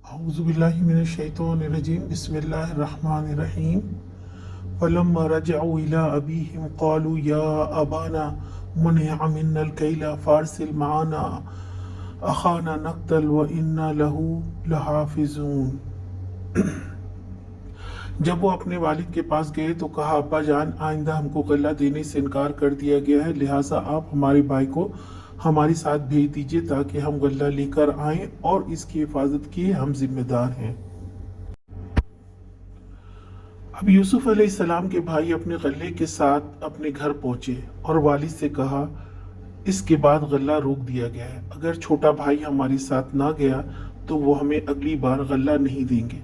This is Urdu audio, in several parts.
أعوذ بالله من الشيطان الرجيم بسم الله الرحمن الرحيم فلما رجعوا إلى أبيهم قالوا يا أبانا منع منا الكيل فارسل معنا أخانا نقتل وإنا له لحافظون۔ جب وہ اپنے والد کے پاس گئے تو کہا ابا جان آئندہ ہم کو غلہ دینے سے انکار کر دیا گیا ہے، لہٰذا آپ ہمارے بھائی کو ہمارے ساتھ بھیج دیجیے تاکہ ہم غلہ لے کر آئیں اور اس کی حفاظت کی ہم ذمہ دار ہیں۔ اب یوسف علیہ السلام کے بھائی اپنے غلے کے ساتھ اپنے گھر پہنچے اور والد سے کہا اس کے بعد غلہ روک دیا گیا ہے، اگر چھوٹا بھائی ہمارے ساتھ نہ گیا تو وہ ہمیں اگلی بار غلہ نہیں دیں گے،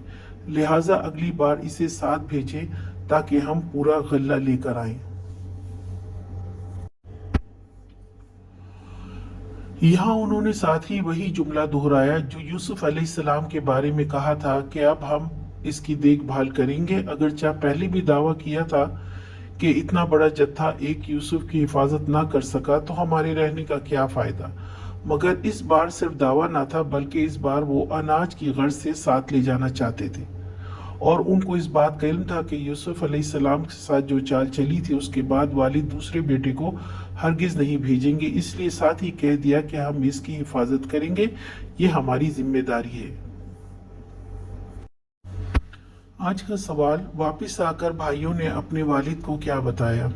لہٰذا اگلی بار اسے ساتھ بھیجیں تاکہ ہم پورا غلہ لے کر آئیں۔ یہاں انہوں نے ساتھ ہی وہی جملہ دہرایا جو یوسف علیہ السلام کے بارے میں کہا تھا کہ اب ہم اس کی دیکھ بھال کریں گے، اگرچہ پہلے بھی دعویٰ کیا تھا کہ اتنا بڑا جتھا ایک یوسف کی حفاظت نہ کر سکا تو ہمارے رہنے کا کیا فائدہ، مگر اس بار صرف دعویٰ نہ تھا بلکہ اس بار وہ اناج کی غرض سے ساتھ لے جانا چاہتے تھے، اور ان کو اس بات کا علم تھا کہ یوسف علیہ السلام کے ساتھ جو چال چلی تھی اس کے بعد والد دوسرے بیٹے کو ہرگز نہیں بھیجیں گے، اس لیے ساتھ ہی کہہ دیا کہ ہم اس کی حفاظت کریں گے، یہ ہماری ذمہ داری ہے۔ آج کا سوال، واپس آ کر بھائیوں نے اپنے والد کو کیا بتایا؟